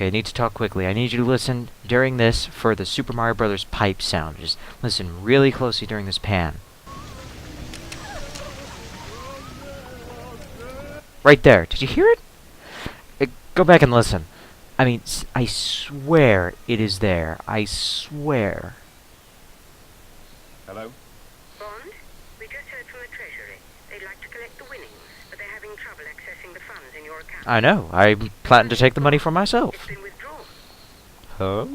Okay, I need to talk quickly. I need you to listen during this for the Super Mario Brothers pipe sound. Just listen really closely during this pan. Right there. Did you hear it? Go back and listen. I mean, I swear it is there. I swear. Hello? Bond, we just heard from the Treasury. They'd like to collect the winnings, but they're having trouble accessing the funds in your account. I know. I plan to take the money for myself. It's been withdrawn. Huh?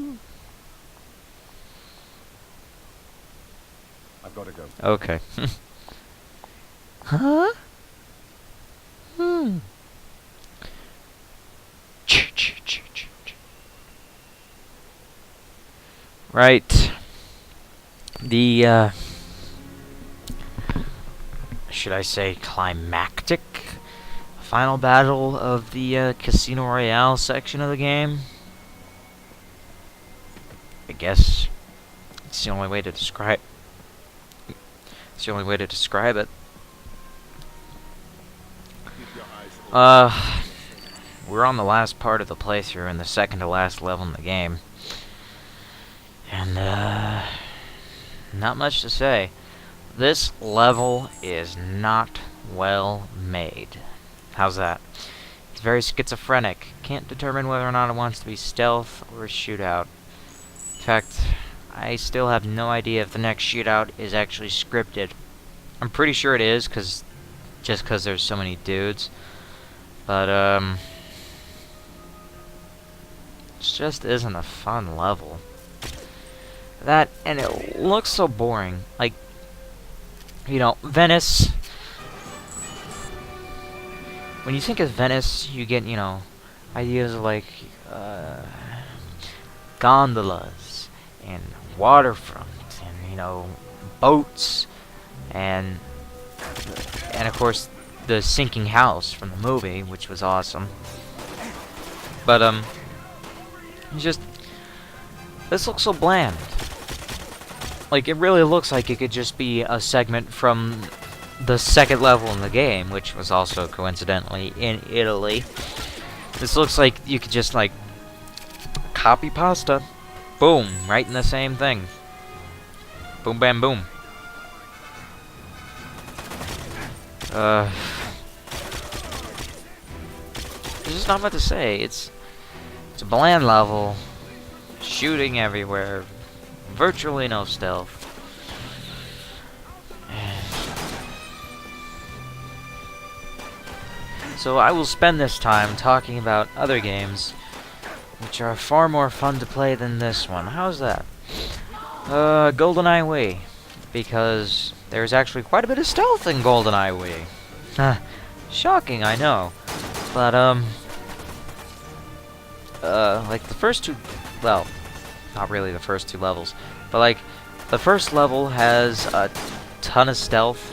I've got to go. Okay. Huh? Hmm. Right. The, should I say climactic final battle of the, Casino Royale section of the game? I guess it's the only way to describe it. We're on the last part of the playthrough and the second to last level in the game. And, not much to say. This level is not well made. How's that? It's very schizophrenic. Can't determine whether or not it wants to be stealth or a shootout. In fact, I still have no idea if the next shootout is actually scripted. I'm pretty sure it is, just because there's so many dudes. But, it just isn't a fun level. That, and it looks so boring. Like, you know, Venice. When you think of Venice, you get, you know, ideas of like, gondolas, and waterfront, and, you know, boats, and of course, the sinking house from the movie, which was awesome. But, just, this looks so bland. Like, it really looks like it could just be a segment from the second level in the game, which was also coincidentally in Italy. This looks like you could just, like, copy pasta. Boom, right in the same thing. Boom, bam, boom. There's just not much to say. It's a bland level. Shooting everywhere. Virtually no stealth. So I will spend this time talking about other games which are far more fun to play than this one. How's that? GoldenEye Wii. Because there's actually quite a bit of stealth in GoldenEye Wii. Shocking, I know. But, like the first two, well, not really the first two levels, but like, the first level has a ton of stealth.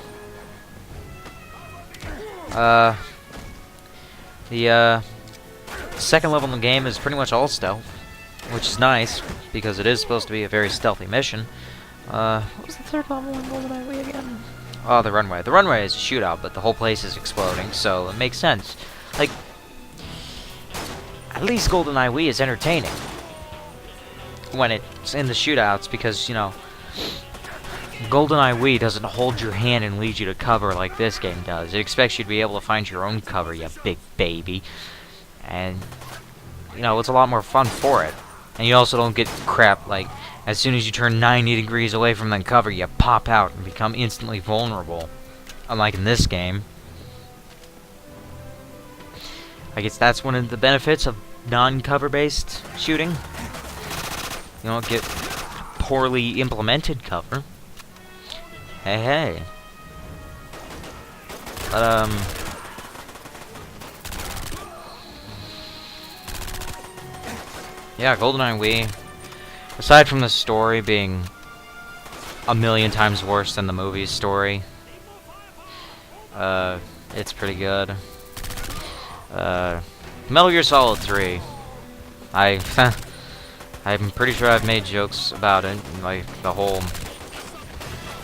The second level in the game is pretty much all stealth, which is nice, because it is supposed to be a very stealthy mission. What was the third level in GoldenEye Wii again? Oh, the runway. The runway is a shootout, but the whole place is exploding, so it makes sense. Like, at least GoldenEye Wii is entertaining when it's in the shootouts, because, you know, GoldenEye Wii doesn't hold your hand and lead you to cover like this game does. It expects you to be able to find your own cover, you big baby. And, you know, it's a lot more fun for it. And you also don't get crap like, as soon as you turn 90 degrees away from the cover, you pop out and become instantly vulnerable. Unlike in this game. I guess that's one of the benefits of non-cover based shooting. You don't get poorly implemented cover. Hey, hey. But, yeah, GoldenEye Wii. Aside from the story being a million times worse than the movie's story, it's pretty good. Metal Gear Solid 3. I'm pretty sure I've made jokes about it, like the whole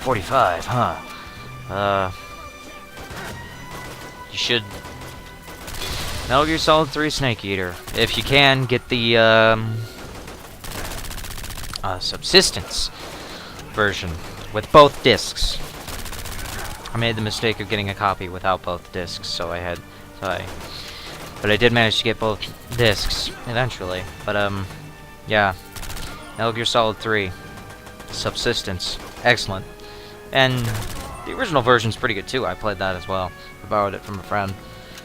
45, huh? You should Metal Gear Solid 3 Snake Eater. If you can, get the Subsistence version with both discs. I made the mistake of getting a copy without both discs, but I did manage to get both discs eventually. But yeah, Metal Gear Solid 3 Subsistence, excellent, and the original version's pretty good too. I played that as well. I borrowed it from a friend.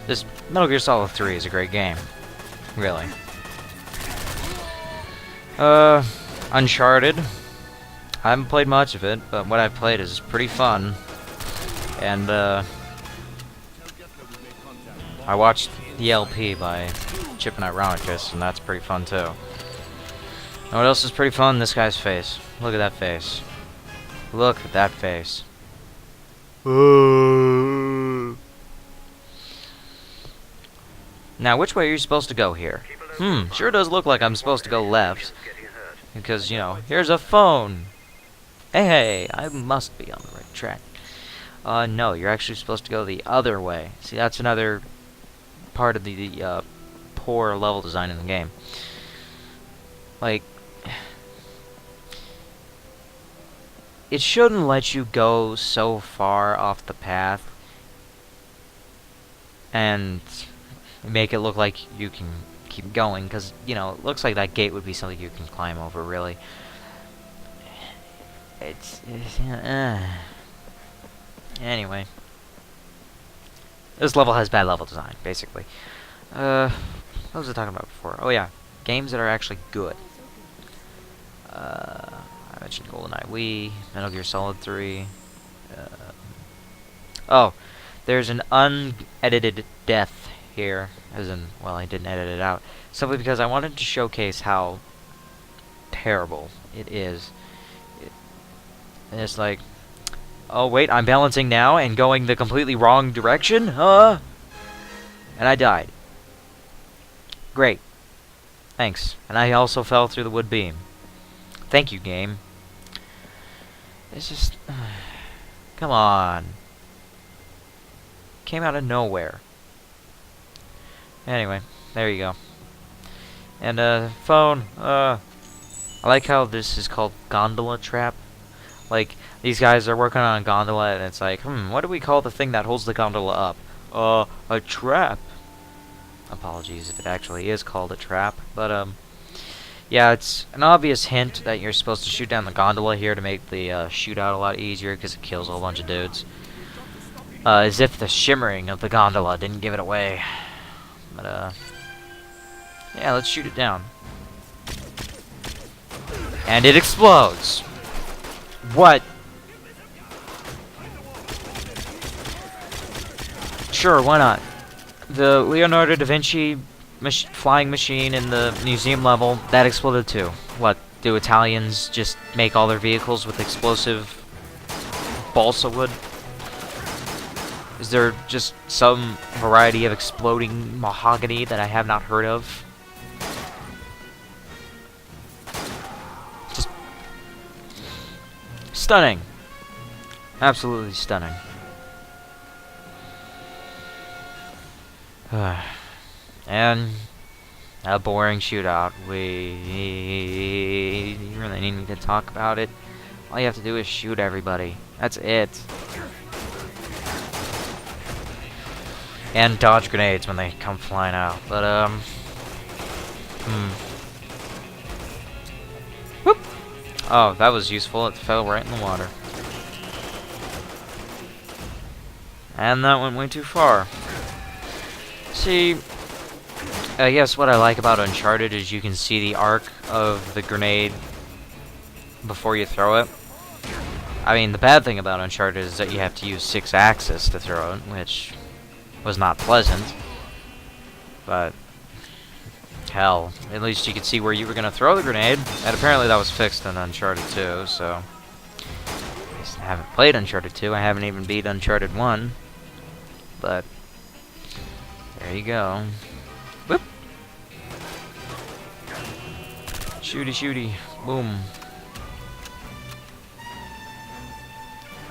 This Metal Gear Solid 3 is a great game, really. Uncharted. I haven't played much of it, but what I've played is pretty fun. And I watched the LP by Chip and Ironicus, and that's pretty fun too. And what else is pretty fun? This guy's face. Look at that face. Look at that face. Now, which way are you supposed to go here? Sure does look like I'm supposed to go left. Because, you know, here's a phone. Hey, I must be on the right track. No, you're actually supposed to go the other way. See, that's another part of the poor level design in the game. Like, it shouldn't let you go so far off the path and make it look like you can keep going, because, you know, it looks like that gate would be something you can climb over, really. Anyway. This level has bad level design, basically. What was I talking about before? Oh yeah, games that are actually good. I mentioned GoldenEye Wii, Metal Gear Solid 3. Oh, there's an unedited death here, as in, well, I didn't edit it out, simply because I wanted to showcase how terrible it is. And it's like, oh wait, I'm balancing now and going the completely wrong direction? And I died. Great. Thanks. And I also fell through the wood beam. Thank you, game. It's just... come on. Came out of nowhere. Anyway, there you go. And, phone, I like how this is called Gondola Trap. Like, these guys are working on a gondola, and it's like, what do we call the thing that holds the gondola up? A trap. Apologies if it actually is called a trap, but, yeah, it's an obvious hint that you're supposed to shoot down the gondola here to make the, shootout a lot easier, because it kills a whole bunch of dudes. As if the shimmering of the gondola didn't give it away. But, yeah, let's shoot it down. And it explodes! What? Sure, why not? The Leonardo da Vinci flying machine in the museum level, that exploded too. What, do Italians just make all their vehicles with explosive balsa wood? Is there just some variety of exploding mahogany that I have not heard of? Just stunning. Absolutely stunning. And a boring shootout. We really need me to talk about it. All you have to do is shoot everybody. That's it. And dodge grenades when they come flying out. But, Whoop! Oh, that was useful. It fell right in the water. And that went way too far. See, I guess what I like about Uncharted is you can see the arc of the grenade before you throw it. I mean, the bad thing about Uncharted is that you have to use 6-axis to throw it, which was not pleasant. But, hell, at least you could see where you were going to throw the grenade. And apparently that was fixed in Uncharted 2, so... I haven't played Uncharted 2, I haven't even beat Uncharted 1. But... there you go. Whoop! Shooty shooty. Boom.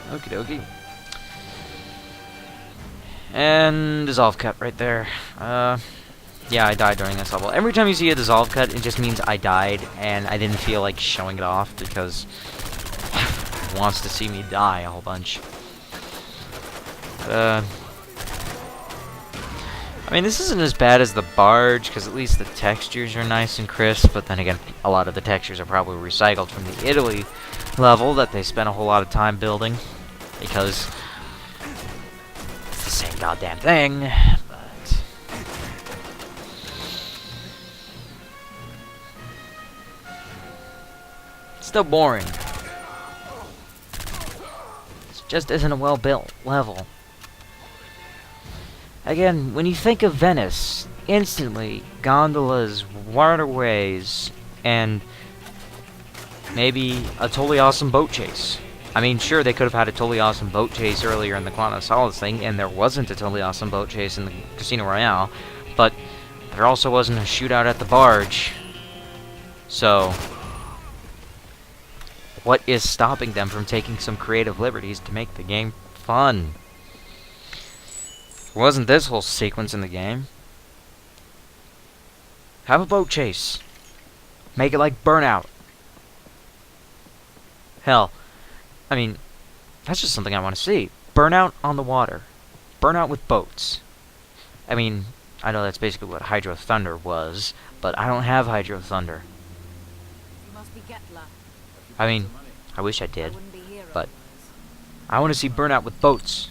Okie dokie. And dissolve cut right there. Yeah, I died during this level. Every time you see a dissolve cut, it just means I died, and I didn't feel like showing it off because it wants to see me die a whole bunch. I mean, this isn't as bad as the barge, because at least the textures are nice and crisp, but then again, a lot of the textures are probably recycled from the Italy level that they spent a whole lot of time building, because it's the same goddamn thing, but... it's still boring. It just isn't a well-built level. Again, when you think of Venice, instantly, gondolas, waterways, and maybe a totally awesome boat chase. I mean, sure, they could have had a totally awesome boat chase earlier in the Solace thing, and there wasn't a totally awesome boat chase in the Casino Royale, but there also wasn't a shootout at the barge. So, what is stopping them from taking some creative liberties to make the game fun? Wasn't this whole sequence in the game? Have a boat chase. Make it like Burnout. Hell, I mean, that's just something I want to see. Burnout on the water. Burnout with boats. I mean, I know that's basically what Hydro Thunder was, but I don't have Hydro Thunder. You must be Getla. I mean, I wish I did, but I want to see Burnout with boats.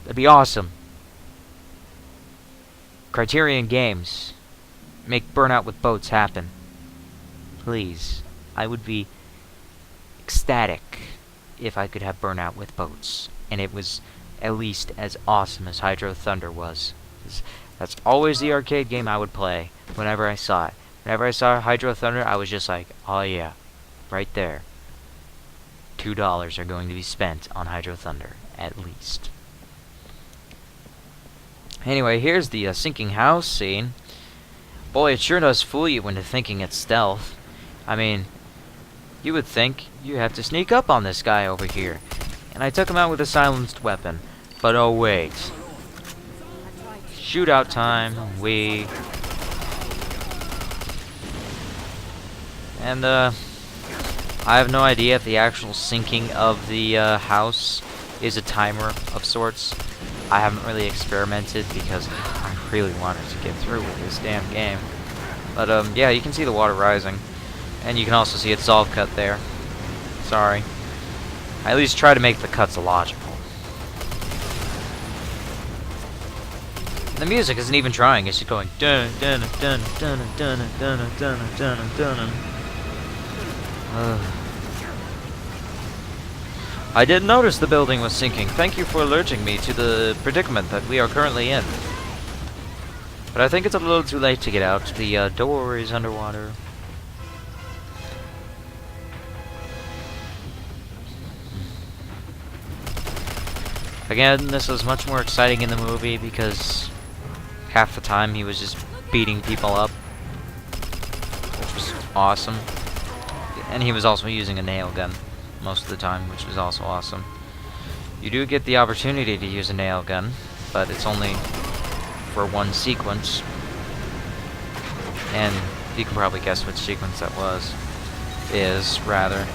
That'd be awesome. Criterion Games. Make Burnout with boats happen. Please. I would be ecstatic if I could have Burnout with boats. And it was at least as awesome as Hydro Thunder was. 'Cause that's always the arcade game I would play whenever I saw it. Whenever I saw Hydro Thunder, I was just like, oh yeah, right there. $2 are going to be spent on Hydro Thunder, at least. Anyway, here's the sinking house scene. Boy, it sure does fool you into thinking it's stealth. I mean, you would think you have to sneak up on this guy over here. And I took him out with a silenced weapon. But oh wait. Shootout time. And I have no idea if the actual sinking of the house is a timer of sorts. I haven't really experimented because I really wanted to get through with this damn game. But yeah, you can see the water rising. And you can also see its dissolve cut there. Sorry. I at least try to make the cuts illogical. The music isn't even trying, it's just going dun dun dun dun dun dun dun dun dun. I did notice the building was sinking. Thank you for alerting me to the predicament that we are currently in. But I think it's a little too late to get out. The door is underwater. Again, this was much more exciting in the movie because half the time he was just beating people up, which was awesome. And he was also using a nail gun most of the time, which was also awesome. You do get the opportunity to use a nail gun, but it's only for one sequence. And you can probably guess which sequence that was. Is, rather.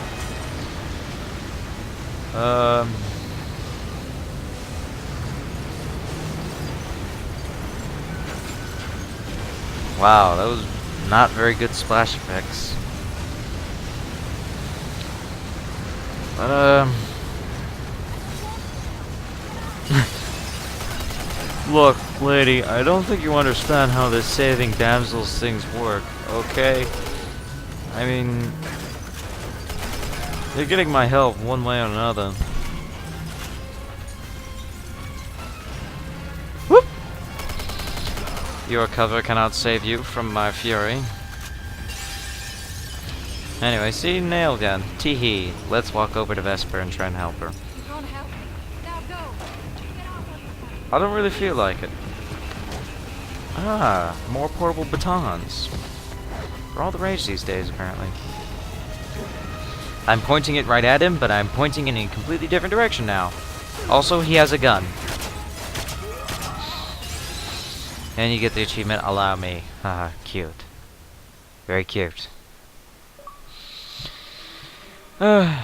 Wow, that was not very good splash effects. But, look, lady, I don't think you understand how this saving damsels things work, okay? I mean, you're getting my help one way or another. Whoop! Your cover cannot save you from my fury. Anyway, see, nail gun. Tee-hee. Let's walk over to Vesper and try and help her. You can't help me. Now go. Get off. I don't really feel like it. Ah, more portable batons. They're all the rage these days, apparently. I'm pointing it right at him, but I'm pointing in a completely different direction now. Also, he has a gun. And you get the achievement, allow me. Haha, cute. Very cute. The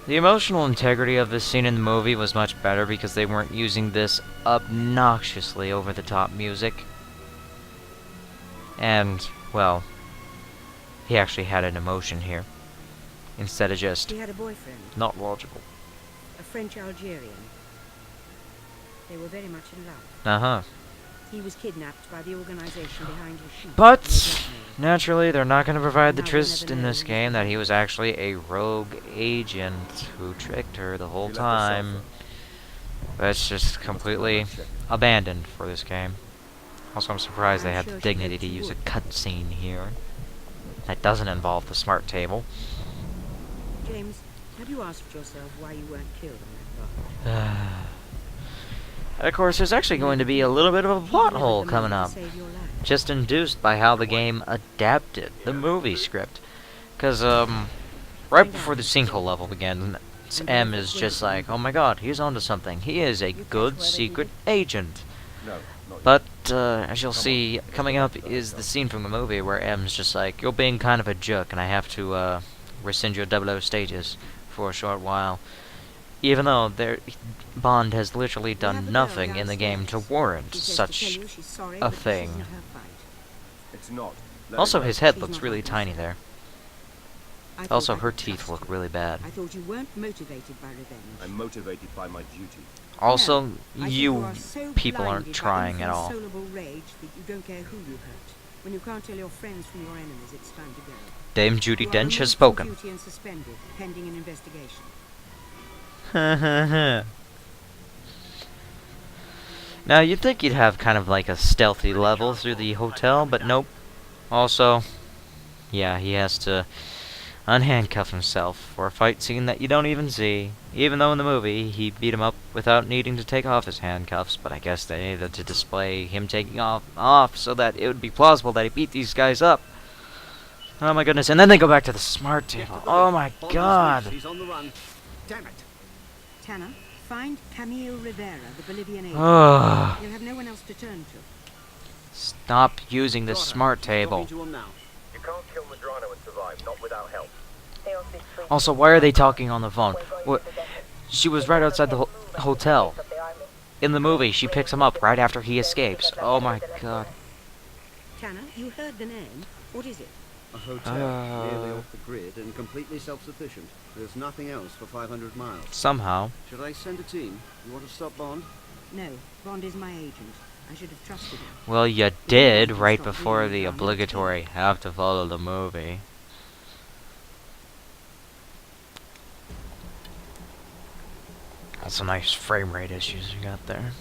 emotional integrity of this scene in the movie was much better because they weren't using this obnoxiously over-the-top music. And, well, he actually had an emotion here. Instead of just He had a boyfriend, not logical. a French Algerian. They were very much in love. Uh-huh. He was kidnapped by the organization behind his sheep. But naturally, they're not going to provide the twist in this game that he was actually a rogue agent who tricked her the whole time. That's just completely abandoned for this game. Also, I'm surprised they had the dignity to use a cutscene here that doesn't involve the smart table. James, have you asked yourself why you weren't killed on that rock? And of course, there's actually going to be a little bit of a plot hole coming up, just induced by how the game adapted the movie script. Because, right before the sinkhole level begins, M is just like, oh my god, he's onto something. He is a good secret agent. But, as you'll see, coming up is the scene from the movie where M's just like, you're being kind of a jerk, and I have to, rescind your 00 stages for a short while. Even though Bond has literally done nothing in the game to warrant such a thing. Also, his head looks really tiny there. Also, her teeth look really bad. I thought you weren't motivated by revenge. I'm motivated by my duty. Also, I think you are so people aren't blinded by trying at all. inconsolable rage that you don't care who you hurt. When you can't tell your friends from your enemies, it's time to go. Dame Judi You are Dench has removed from spoken. duty and suspended, pending an investigation. Now, you'd think you'd have kind of like a stealthy level through the hotel, but nope. Also, yeah, he has to unhandcuff himself for a fight scene that you don't even see. Even though in the movie, he beat him up without needing to take off his handcuffs, but I guess they needed to display him taking off so that it would be plausible that he beat these guys up. Oh my goodness, and then they go back to the smart table. Oh my god. He's on the run. Damn it. Tanner, find Camille Rivera, the Bolivian agent. Ugh. You'll have no one else to turn to. Stop using the smart table. Talking to him now. You can't kill Madrano and survive, not without help. Also, why are they talking on the phone? What? She was right outside the hotel. In the movie, she picks him up right after he escapes. Oh my god. Tanner, you heard the name. What is it? A hotel, nearly off the grid and completely self-sufficient. There's nothing else for 500 miles. Somehow. Should I send a team? You want to stop Bond? No, Bond is my agent. I should have trusted him. Well, you did right before the obligatory have to follow the movie. That's some nice frame rate issues you got there.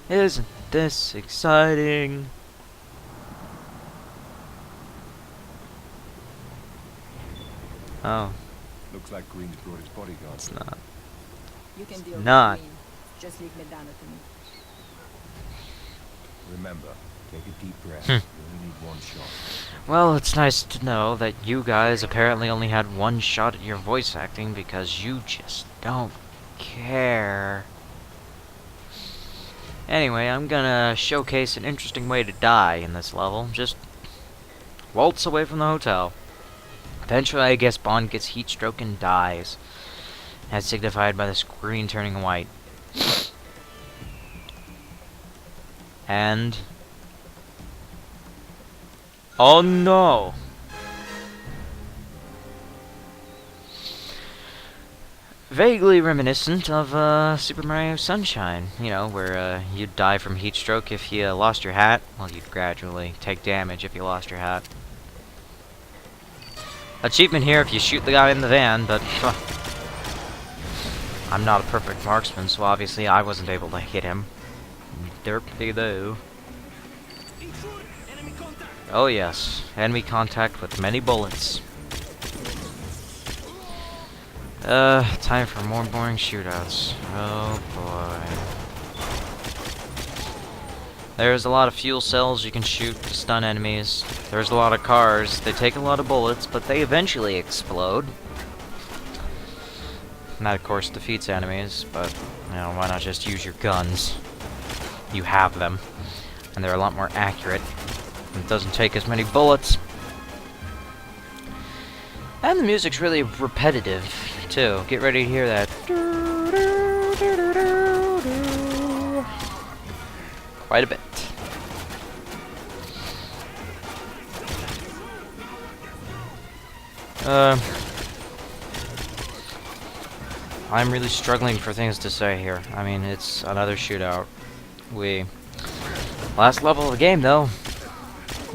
Isn't this exciting? Oh, Looks like Green's brought his bodyguard. it's not. You can deal Not. with Green. Just leave Medana to me. Remember, take a deep breath. Hmm. You only need one shot. Well, it's nice to know that you guys apparently only had one shot at your voice acting because you just don't care. Anyway, I'm gonna showcase an interesting way to die in this level. Just waltz away from the hotel. Eventually, I guess Bond gets heat stroke and dies, as signified by the screen turning white. And... oh no! Vaguely reminiscent of Super Mario Sunshine, you know, where you'd die from heat stroke if you lost your hat. Well, you'd gradually take damage if you lost your hat. Achievement here if you shoot the guy in the van, but I'm not a perfect marksman, so obviously I wasn't able to hit him. Derp-de-doo. Oh yes, enemy contact with many bullets. Time for more boring shootouts. Oh boy. There's a lot of fuel cells you can shoot to stun enemies. There's a lot of cars. They take a lot of bullets, but they eventually explode. And that, of course, defeats enemies, but, you know, why not just use your guns? You have them. And they're a lot more accurate. And it doesn't take as many bullets. And the music's really repetitive, too. Get ready to hear that. Quite a bit. I'm really struggling for things to say here. I mean, it's another shootout. Last level of the game, though.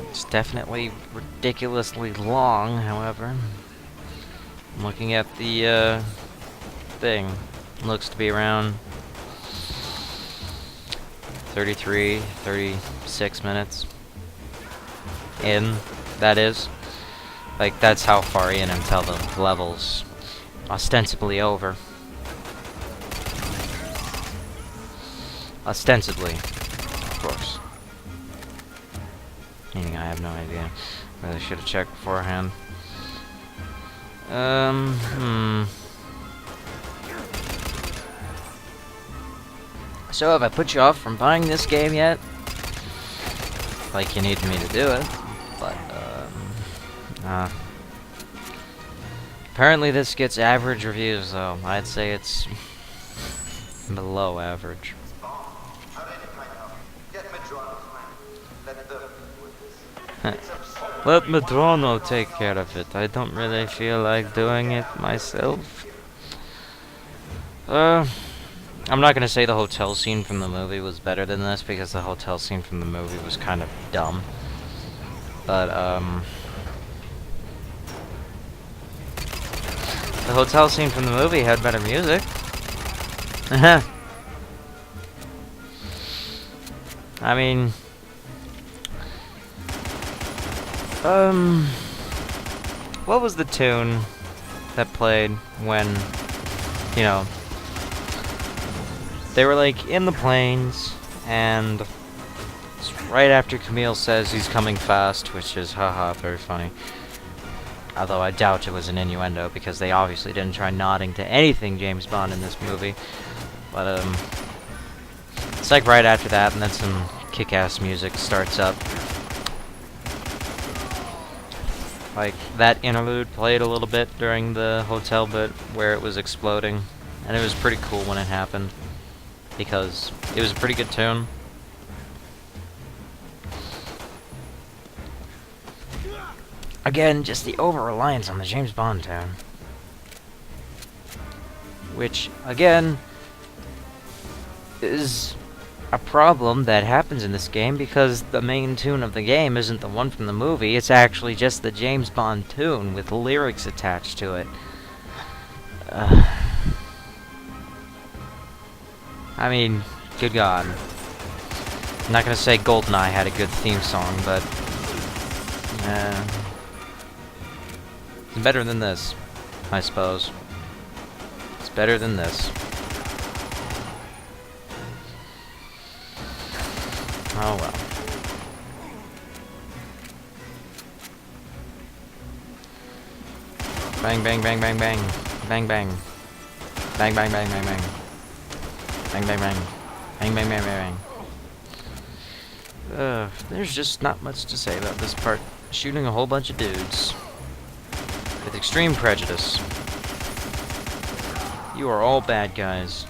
It's definitely ridiculously long, however. I'm looking at the, thing. It looks to be around 33, 36 minutes. In, that is. Like, that's how far in until the level's ostensibly over. Ostensibly, of course. Meaning I have no idea. Really should have checked beforehand. So have I put you off from buying this game yet? Like you need me to do it, but apparently this gets average reviews though. I'd say it's below average. Let Madrono take care of it. I don't really feel like doing it myself. I'm not gonna say the hotel scene from the movie was better than this, because the hotel scene from the movie was kind of dumb. But, the hotel scene from the movie had better music. I mean... what was the tune that played when, you know, they were like in the plains, and it's right after Camille says he's coming fast, which is haha very funny. Although I doubt it was an innuendo, because they obviously didn't try nodding to anything James Bond in this movie. But it's like right after that, and then some kick-ass music starts up. Like, that interlude played a little bit during the hotel bit where it was exploding. And it was pretty cool when it happened, because it was a pretty good tune. Again, just the over-reliance on the James Bond tune. Which, again, is a problem that happens in this game, because the main tune of the game isn't the one from the movie, it's actually just the James Bond tune with lyrics attached to it. I mean, good God. I'm not gonna say GoldenEye had a good theme song, but... it's better than this, I suppose. It's better than this. Oh well. Bang, bang, bang, bang, bang. Bang, bang. Bang, bang, bang, bang, bang. Bang, bang, bang. Bang, bang, bang, bang, bang. There's just not much to say about this part. Shooting a whole bunch of dudes. With extreme prejudice. You are all bad guys.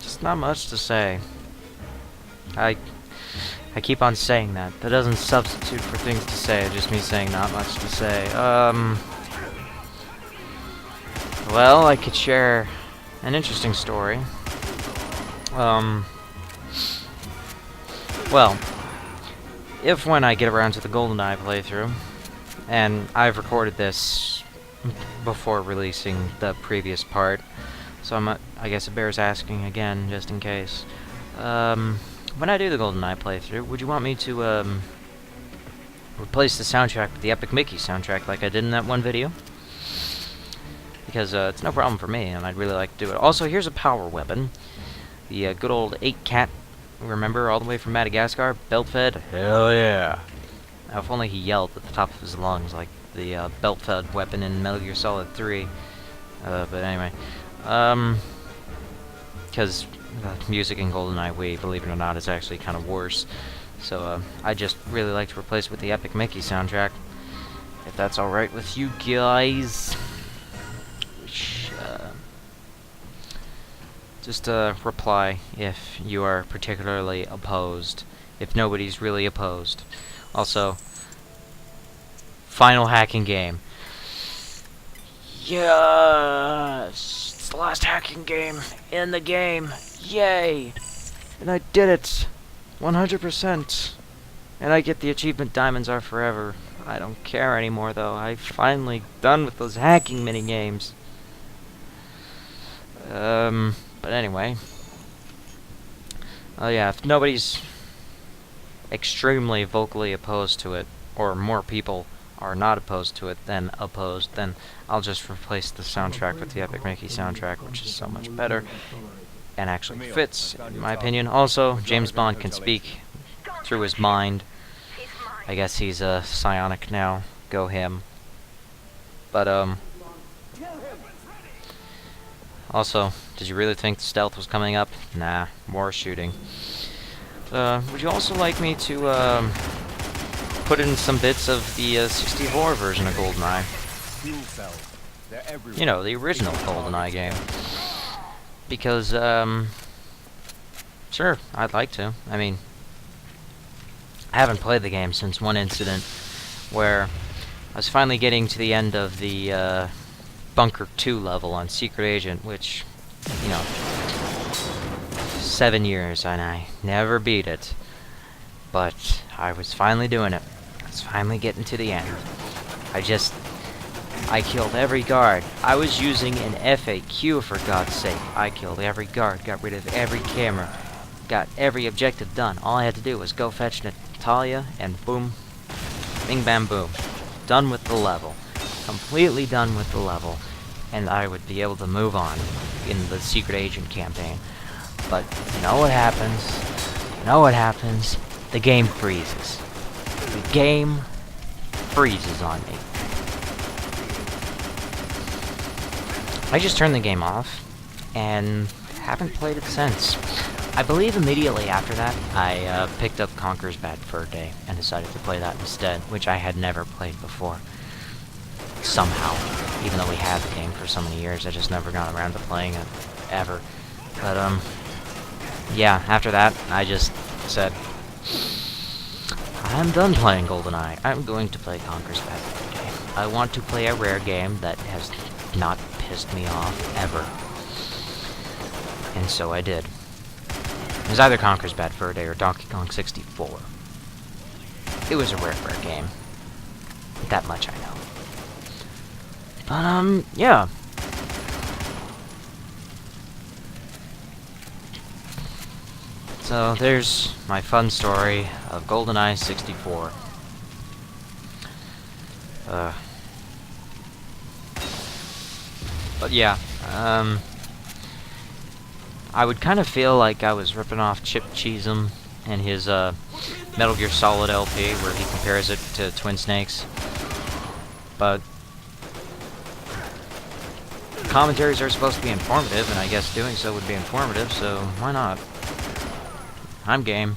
Just not much to say. I keep on saying that. That doesn't substitute for things to say, it's just me saying not much to say. Well, I could share an interesting story. Well, if when I get around to the GoldenEye playthrough, and I've recorded this before releasing the previous part, so I guess it bears asking again, just in case. When I do the GoldenEye playthrough, would you want me to, replace the soundtrack with the Epic Mickey soundtrack like I did in that one video? Because, it's no problem for me, and I'd really like to do it. Also, here's a power weapon. The, good old 8-cat, remember, all the way from Madagascar, belt-fed? Hell yeah! If only he yelled at the top of his lungs like the belt-fed weapon in Metal Gear Solid 3. But anyway, because music in GoldenEye Wii, believe it or not, is actually kind of worse. So I just really like to replace it with the Epic Mickey soundtrack, if that's alright with you guys. Which, just reply if you are particularly opposed, if nobody's really opposed. Also, final hacking game. Yes! It's the last hacking game in the game. Yay! And I did it! 100%. And I get the achievement Diamonds Are Forever. I don't care anymore though. I'm finally done with those hacking mini-games. But anyway. Oh yeah, if nobody's extremely vocally opposed to it, or more people are not opposed to it than opposed, then I'll just replace the soundtrack with the Epic Mickey soundtrack, which is so much better and actually fits, in my opinion. Also, James Bond can speak through his mind. I guess he's a psionic now. Go him. But also, did you really think the stealth was coming up? Nah, more shooting. Would you also like me to put in some bits of the 64 version of GoldenEye? You know, the original GoldenEye game. Because, sure, I'd like to. I mean, I haven't played the game since one incident where I was finally getting to the end of the Bunker 2 level on Secret Agent, which, you know, 7 years and I never beat it. But I was finally doing it. I was finally getting to the end. I killed every guard. I was using an FAQ, for God's sake. I killed every guard, got rid of every camera, got every objective done. All I had to do was go fetch Natalia, and boom, bing bam boom. Done with the level. Completely done with the level. And I would be able to move on in the Secret Agent campaign. But you know what happens? You know what happens? The game freezes. The game freezes on me. I just turned the game off, and haven't played it since. I believe immediately after that, I picked up Conker's Bad Fur Day, and decided to play that instead, which I had never played before. Somehow. Even though we had the game for so many years, I just never got around to playing it, ever. But, yeah, after that, I just said, I'm done playing GoldenEye. I'm going to play Conker's Bad Fur Day. I want to play a rare game that has not pissed me off, ever. And so I did. It was either Conker's Bad Fur Day or Donkey Kong 64. It was a rare game. That much I know. But, yeah. So, there's my fun story of GoldenEye 64. But yeah, I would kind of feel like I was ripping off Chip Cheesem and his Metal Gear Solid LP, where he compares it to Twin Snakes. But commentaries are supposed to be informative, and I guess doing so would be informative, so why not? I'm game.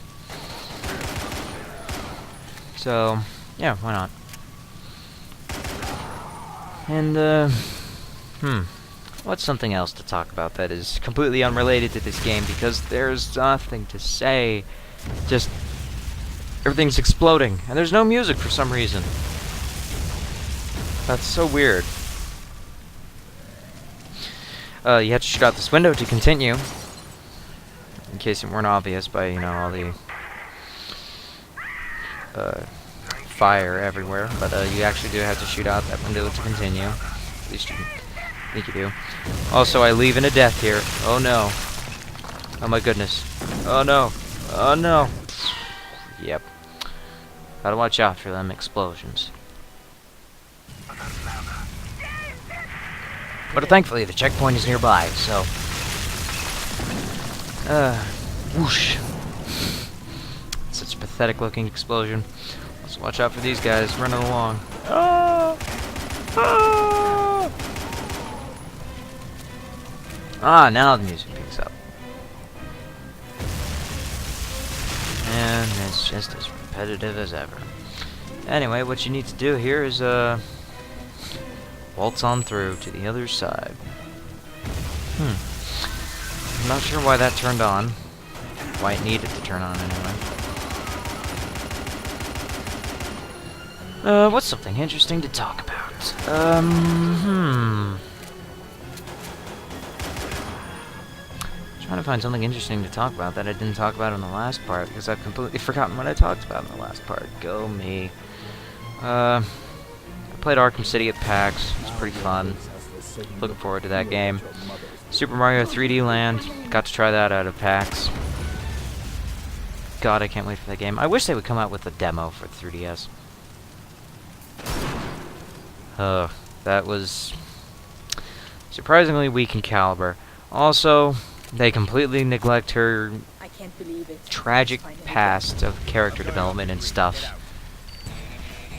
So, yeah, why not? And, what's something else to talk about that is completely unrelated to this game, because there's nothing to say. Just, everything's exploding, and there's no music for some reason. That's so weird. You have to shoot out this window to continue. In case it weren't obvious by, you know, all the fire everywhere. But you actually do have to shoot out that window to continue. At least you think you do. Also, I leave in a death here. Oh no. Oh my goodness. Oh no. Oh no. Yep. Gotta watch out for them explosions. But thankfully, the checkpoint is nearby, so... whoosh. Such a pathetic looking explosion. Let's watch out for these guys running along. Ah! Ah! Ah, now the music picks up. And it's just as repetitive as ever. Anyway, what you need to do here is, waltz on through to the other side. I'm not sure why that turned on. Why it needed to turn on, anyway. What's something interesting to talk about? Trying to find something interesting to talk about that I didn't talk about in the last part, because I've completely forgotten what I talked about in the last part. Go me. I played Arkham City at PAX. It's pretty fun. Looking forward to that game. Super Mario 3D Land. Got to try that out of PAX. God, I can't wait for that game. I wish they would come out with a demo for 3DS. That was surprisingly weak in caliber. Also, they completely neglect her I can't believe it. tragic past of character development and stuff.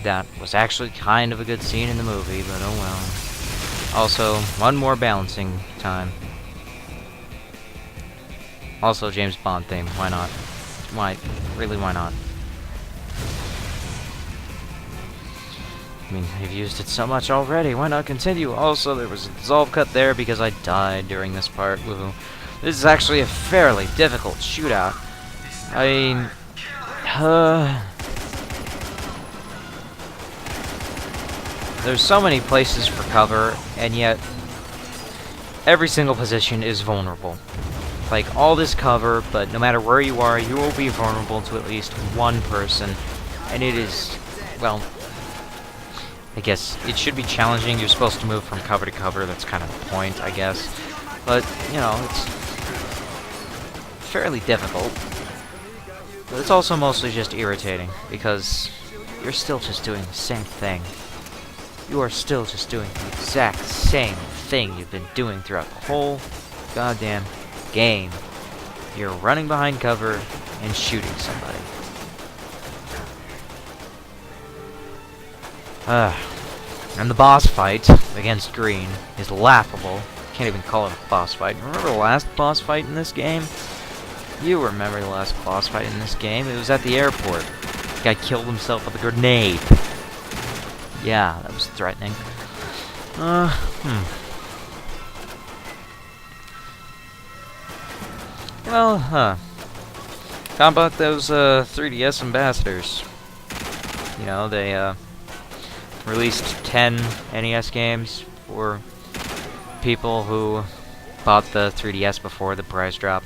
That was actually kind of a good scene in the movie, but oh well. Also, one more balancing time. Also, James Bond theme. Why not? Why? Really, why not? I mean, they've used it so much already. Why not continue? Also, there was a dissolve cut there because I died during this part. Woohoo. This is actually a fairly difficult shootout. I mean, there's so many places for cover, and yet every single position is vulnerable. Like, all this cover, but no matter where you are, you will be vulnerable to at least one person. And it is, well, I guess it should be challenging. You're supposed to move from cover to cover. That's kind of the point, I guess. But, you know, it's fairly difficult. But it's also mostly just irritating, because you're still just doing the same thing. You are still just doing the exact same thing you've been doing throughout the whole goddamn game. You're running behind cover and shooting somebody. And the boss fight against Green is laughable. Can't even call it a boss fight. Remember the last boss fight in this game? You remember the last boss fight in this game? It was at the airport. The guy killed himself with a grenade. Yeah, that was threatening. Well, how about those 3DS ambassadors? You know, they released 10 NES games for people who bought the 3DS before the price drop.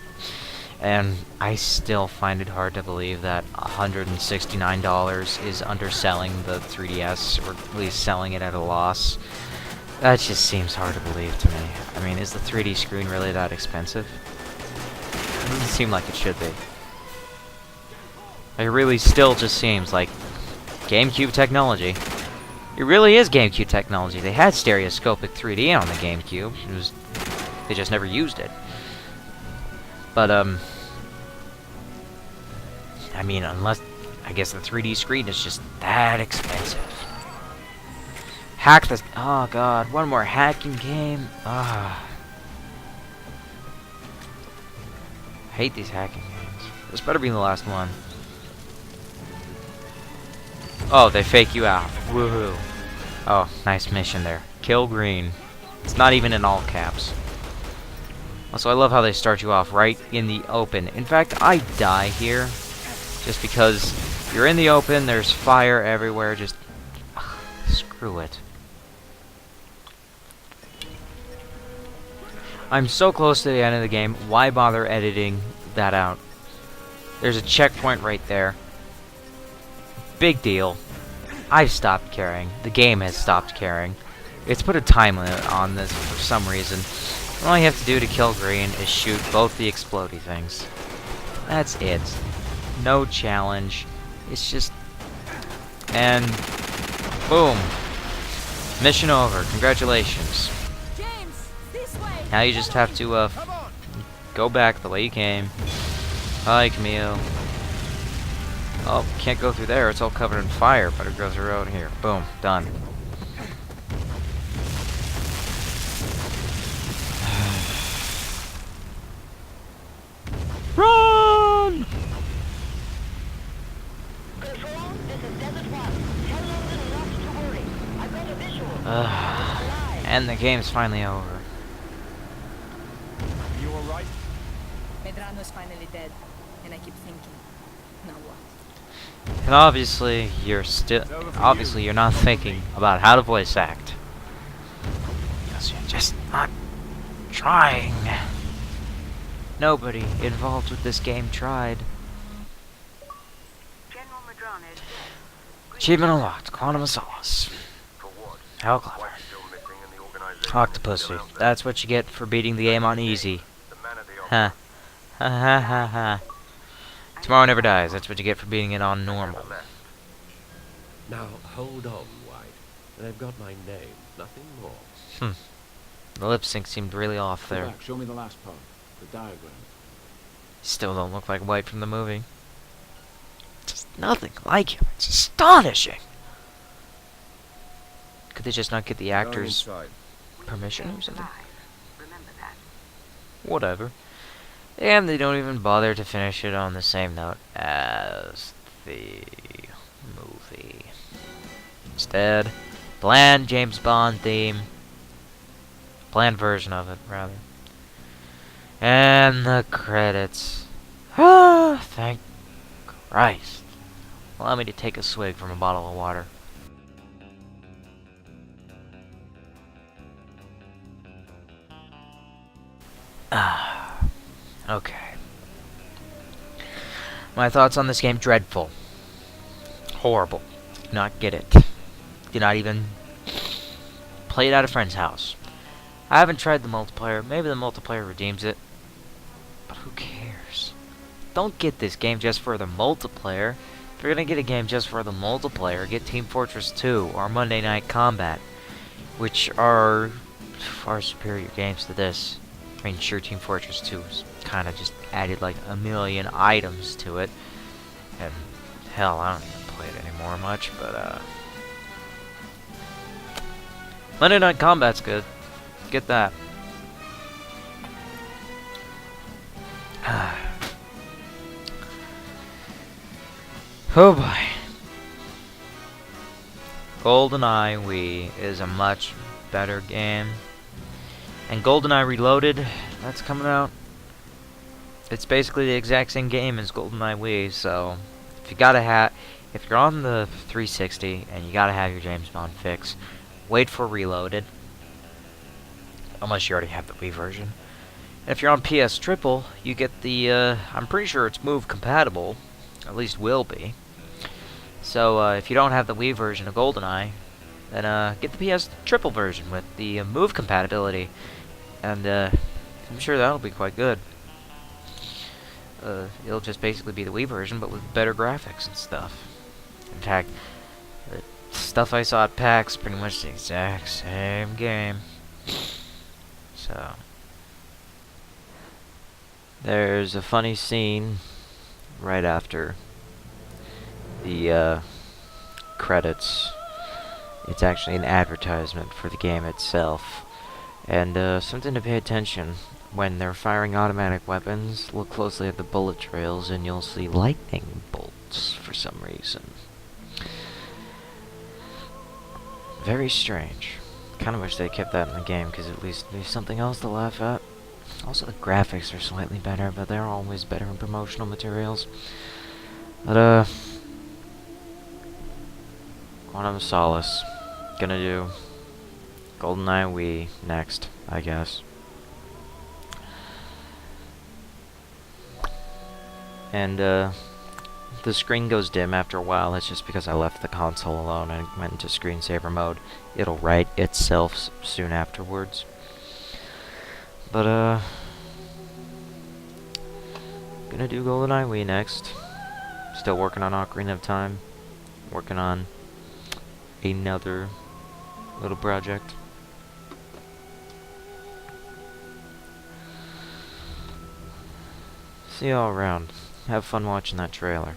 And I still find it hard to believe that $169 is underselling the 3DS, or at least selling it at a loss. That just seems hard to believe to me. I mean, is the 3D screen really that expensive? It doesn't seem like it should be. It really still just seems like GameCube technology. It really is GameCube technology. They had stereoscopic 3D on the GameCube. They just never used it. But, I mean, unless, I guess the 3D screen is just that expensive. Hack this, oh god, one more hacking game. I hate these hacking games. This better be the last one. Oh, they fake you out. Woohoo. Oh, nice mission there. Kill Green. It's not even in all caps. Also, I love how they start you off right in the open. In fact, I die here just because you're in the open, there's fire everywhere, just screw it. I'm so close to the end of the game, why bother editing that out? There's a checkpoint right there. Big deal. I've stopped caring. The game has stopped caring. It's put a time limit on this for some reason. All you have to do to kill Green is shoot both the explodey things. That's it. No challenge. It's just... And... boom. Mission over. Congratulations. James, this way. Now you just have to, go back the way you came. Hi, Camille. Oh, can't go through there. It's all covered in fire. Better go through out here. Boom. Done. Run! Control, this is Desert One. Tell London not to worry. I've got a visual. And the game's finally over. You alright? Medrano's finally dead, and I keep thinking, now what? And obviously, you're not thinking about how to voice act. Because you're just not trying. Nobody involved with this game tried. General Madrano is dead. Achievement unlocked. Quantum of Solace. For what? How clever. Wife's still missing and the organization Octopusy. is still out there. That's what you get for beating the game on easy. The man of the Huh. Ha ha ha ha. Tomorrow never dies. That's what you get for beating it on normal. Now, hold on, White. They've got my name, nothing more. The lip sync seemed really off Go there. back, show me the last part. The diagram. Still don't look like White from the movie. Just nothing like him. It's astonishing. Could they just not get the Going actors' inside. permission or James something? alive. Remember that. Whatever. And they don't even bother to finish it on the same note as the movie. Instead, bland James Bond theme. Bland version of it, rather. And the credits. Ah, thank Christ. Allow me to take a swig from a bottle of water. Ah, okay. My thoughts on this game, dreadful. Horrible. Did not get it. Did not even play it at a friend's house. I haven't tried the multiplayer. Maybe the multiplayer redeems it. But who cares? Don't get this game just for the multiplayer. If you're gonna get a game just for the multiplayer, get Team Fortress 2 or Monday Night Combat, which are far superior games to this. I mean, sure, Team Fortress 2 is kind of just added like a million items to it. And hell, I don't even play it anymore much, but Monday Night Combat's good. Get that. Oh boy. GoldenEye Wii is a much better game. And GoldenEye Reloaded, that's coming out. It's basically the exact same game as GoldenEye Wii, so if you're on the 360 and you gotta have your James Bond fix, wait for Reloaded. Unless you already have the Wii version. And if you're on PS Triple, you get the, I'm pretty sure it's Move compatible. At least will be. So, if you don't have the Wii version of GoldenEye, then, get the PS Triple version with the Move compatibility. And, I'm sure that'll be quite good. It'll just basically be the Wii version, but with better graphics and stuff. In fact, the stuff I saw at PAX pretty much the exact same game. So, there's a funny scene right after the credits. It's actually an advertisement for the game itself. And something to pay attention when they're firing automatic weapons. Look closely at the bullet trails and you'll see lightning bolts for some reason. Very strange. Kind of wish they kept that in the game, because at least there's something else to laugh at. Also, the graphics are slightly better, but they're always better in promotional materials. But, Quantum of Solace. Gonna do GoldenEye Wii next, I guess. And, the screen goes dim after a while. It's just because I left the console alone and went into screensaver mode. It'll right itself soon afterwards. But, gonna do GoldenEye Wii next. Still working on Ocarina of Time. Working on another little project. See you all around. Have fun watching that trailer.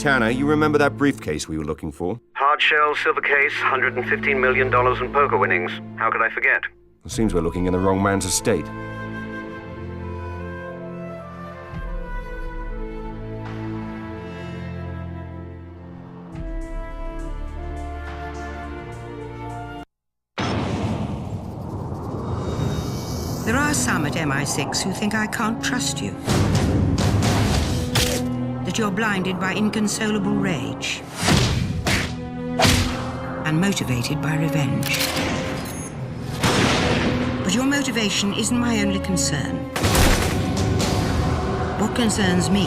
Tanner, you remember that briefcase we were looking for? Hard shell, silver case, $115 million in poker winnings. How could I forget? It seems we're looking in the wrong man's estate. There are some at MI6 who think I can't trust you. That you're blinded by inconsolable rage. And motivated by revenge. But your motivation isn't my only concern. What concerns me